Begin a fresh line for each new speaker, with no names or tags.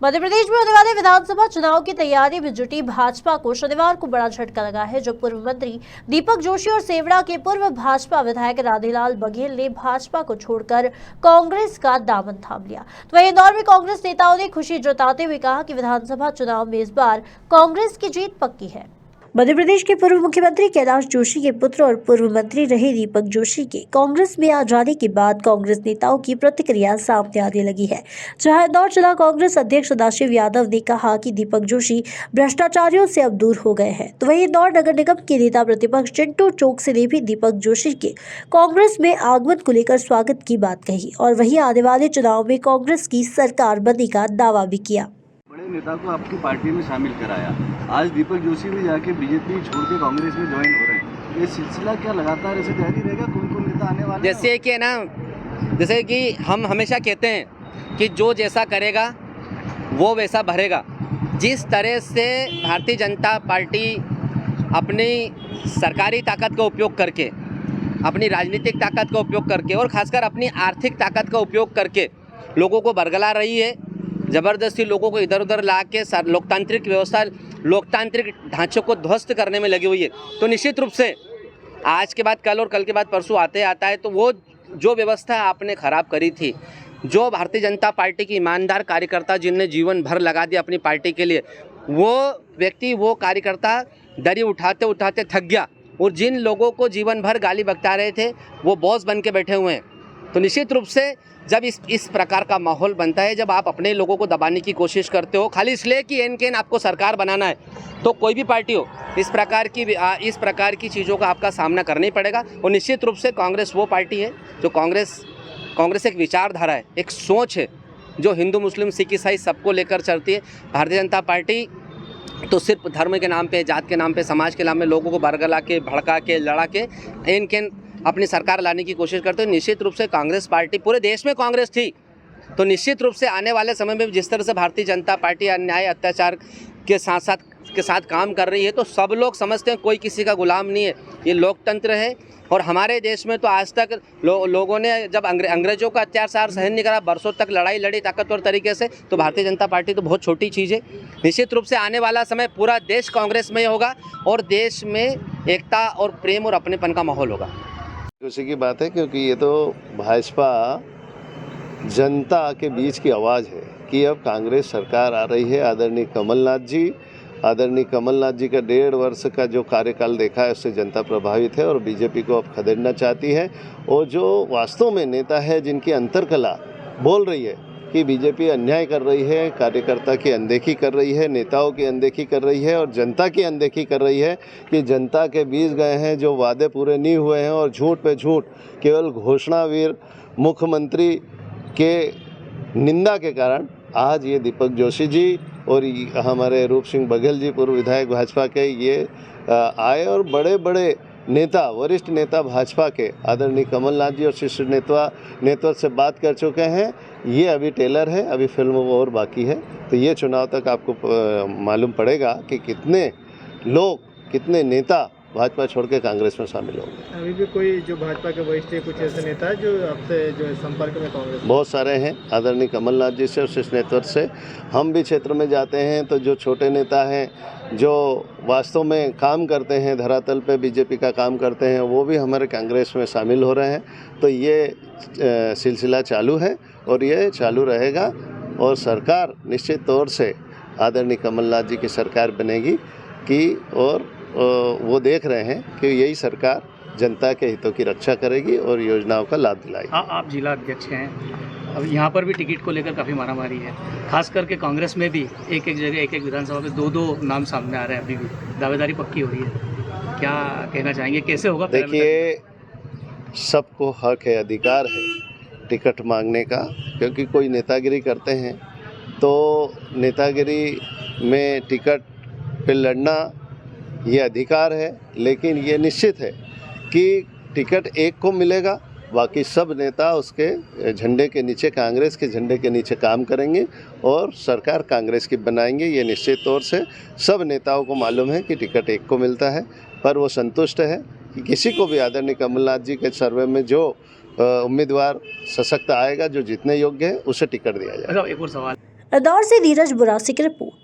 मध्य प्रदेश में होने वाले विधानसभा चुनाव की तैयारी में जुटी भाजपा को शनिवार को बड़ा झटका लगा है, जब पूर्व मंत्री दीपक जोशी और सेवड़ा के पूर्व भाजपा विधायक राधेलाल बघेल ने भाजपा को छोड़कर कांग्रेस का दामन थाम लिया। तो वहीं इंदौर में कांग्रेस नेताओं ने खुशी जताते हुए कहा कि विधानसभा चुनाव में इस बार कांग्रेस की जीत पक्की है। मध्य प्रदेश के पूर्व मुख्यमंत्री कैलाश जोशी के पुत्र और पूर्व मंत्री रहे दीपक जोशी के कांग्रेस में आ जाने के बाद कांग्रेस नेताओं की प्रतिक्रिया सामने आने लगी है। जहां इंदौर जिला कांग्रेस अध्यक्ष सदाशिव यादव ने कहा कि दीपक जोशी भ्रष्टाचारियों से अब दूर हो गए हैं। तो वहीं इंदौर नगर निगम के नेता प्रतिपक्ष चिंटू चौकसी ने भी दीपक जोशी के कांग्रेस में आगमन को लेकर स्वागत की बात कही और वहीं आने वाले चुनाव में कांग्रेस की सरकार बनने का दावा भी किया।
बड़े नेता को आपकी पार्टी में शामिल कराया, आज दीपक जोशी भी जाके बीजेपी छोड़ के कांग्रेस में ज्वाइन हो रहे हैं। ये सिलसिला क्या लगातार ऐसे जारी रहेगा? कौन नेता आने वाले?
जैसे कि ना, जैसे कि हम हमेशा कहते हैं कि जो जैसा करेगा वो वैसा भरेगा। जिस तरह से भारतीय जनता पार्टी अपनी सरकारी ताकत का उपयोग करके, अपनी राजनीतिक ताकत का उपयोग करके और खासकर अपनी आर्थिक ताकत का उपयोग करके लोगों को बरगला रही है, ज़बरदस्ती लोगों को इधर उधर ला के लोकतांत्रिक व्यवस्था, लोकतांत्रिक ढांचे को ध्वस्त करने में लगी हुई है, तो निश्चित रूप से आज के बाद कल और कल के बाद परसों आता है तो वो जो व्यवस्था आपने ख़राब करी थी, जो भारतीय जनता पार्टी की ईमानदार कार्यकर्ता जिनने जीवन भर लगा दिया अपनी पार्टी के लिए, वो व्यक्ति, वो कार्यकर्ता दरी उठाते उठाते थक गया और जिन लोगों को जीवन भर गाली बकता रहे थे वो बॉस बन के बैठे हुए हैं। तो निश्चित रूप से जब इस प्रकार का माहौल बनता है, जब आप अपने लोगों को दबाने की कोशिश करते हो खाली इसलिए कि एन केन आपको सरकार बनाना है, तो कोई भी पार्टी हो इस प्रकार की चीज़ों का आपका सामना करना ही पड़ेगा। और निश्चित रूप से कांग्रेस वो पार्टी है जो कांग्रेस एक विचारधारा है, एक सोच है जो हिंदू मुस्लिम सिख ईसाई सबको लेकर चलती है। भारतीय जनता पार्टी तो सिर्फ धर्म के नाम पे, जात के नाम पे, समाज के नाम में लोगों को बरगला के, भड़का के, लड़ा के एन केन अपनी सरकार लाने की कोशिश करते हैं। निश्चित रूप से कांग्रेस पार्टी, पूरे देश में कांग्रेस थी, तो निश्चित रूप से आने वाले समय में जिस तरह से भारतीय जनता पार्टी अन्याय अत्याचार के साथ काम कर रही है, तो सब लोग समझते हैं कोई किसी का गुलाम नहीं है, ये लोकतंत्र है। और हमारे देश में तो आज तक लोगों ने जब अंग्रेजों का अत्याचार सहन नहीं करा, बरसों तक लड़ाई लड़ी ताकतवर तरीके से, तो भारतीय जनता पार्टी तो बहुत छोटी चीज़ है। निश्चित रूप से आने वाला समय पूरा देश कांग्रेस में होगा और देश में एकता और प्रेम और अपनेपन का माहौल होगा।
खुशी की बात है क्योंकि ये तो भाजपा जनता के बीच की आवाज़ है कि अब कांग्रेस सरकार आ रही है। आदरणीय कमलनाथ जी का 1.5 वर्ष का जो कार्यकाल देखा है उससे जनता प्रभावित है और बीजेपी को अब खदेड़ना चाहती है। और जो वास्तव में नेता है जिनकी अंतरकला बोल रही है कि बीजेपी अन्याय कर रही है, कार्यकर्ता की अनदेखी कर रही है, नेताओं की अनदेखी कर रही है और जनता की अनदेखी कर रही है, कि जनता के बीच गए हैं, जो वादे पूरे नहीं हुए हैं और झूठ पे झूठ, केवल घोषणावीर मुख्यमंत्री के निंदा के कारण आज ये दीपक जोशी जी और हमारे रूप सिंह बघेल जी पूर्व विधायक भाजपा के ये आए और बड़े बड़े नेता, वरिष्ठ नेता भाजपा के आदरणीय कमलनाथ जी और शीर्ष नेतृत्व से बात कर चुके हैं। ये अभी टेलर है, अभी फिल्म और बाकी है। तो ये चुनाव तक आपको मालूम पड़ेगा कि कितने लोग, कितने नेता भाजपा छोड़ के कांग्रेस में शामिल होंगे।
अभी भी कोई जो भाजपा के वरिष्ठ कुछ ऐसे नेता है जो आपसे जो संपर्क में कांग्रेस?
बहुत सारे हैं, आदरणीय कमलनाथ जी से और शीर्ष नेतृत्व से। हम भी क्षेत्र में जाते हैं तो जो छोटे नेता हैं, जो वास्तव में काम करते हैं, धरातल पे बीजेपी का काम करते हैं, वो भी हमारे कांग्रेस में शामिल हो रहे हैं। तो ये सिलसिला चालू है और ये चालू रहेगा और सरकार निश्चित तौर से आदरणीय कमलनाथ जी की सरकार बनेगी कि और वो देख रहे हैं कि यही सरकार जनता के हितों की रक्षा करेगी और योजनाओं का लाभ दिलाएगी।
आप जिला अध्यक्ष हैं, अब यहाँ पर भी टिकट को लेकर काफ़ी मारामारी है, खास करके कांग्रेस में भी एक जगह एक विधानसभा में 2 नाम सामने आ रहे हैं, अभी भी दावेदारी पक्की हो रही है। क्या कहना चाहेंगे, कैसे होगा?
देखिए, सबको हक है, अधिकार है टिकट मांगने का, क्योंकि कोई नेतागिरी करते हैं तो नेतागिरी में टिकट पे लड़ना ये अधिकार है, लेकिन ये निश्चित है कि टिकट एक को मिलेगा, बाकी सब नेता उसके झंडे के नीचे, कांग्रेस के झंडे के नीचे काम करेंगे और सरकार कांग्रेस की बनाएंगे। ये निश्चित तौर से सब नेताओं को मालूम है कि टिकट एक को मिलता है, पर वो संतुष्ट है कि किसी को भी आदरणीय कमलनाथ जी के सर्वे में जो उम्मीदवार सशक्त आएगा, जो जीतने योग्य है, उसे टिकट दिया जाएगा।
एक और सवाल,
इंदौर से धीरज बुरासी की रिपोर्ट।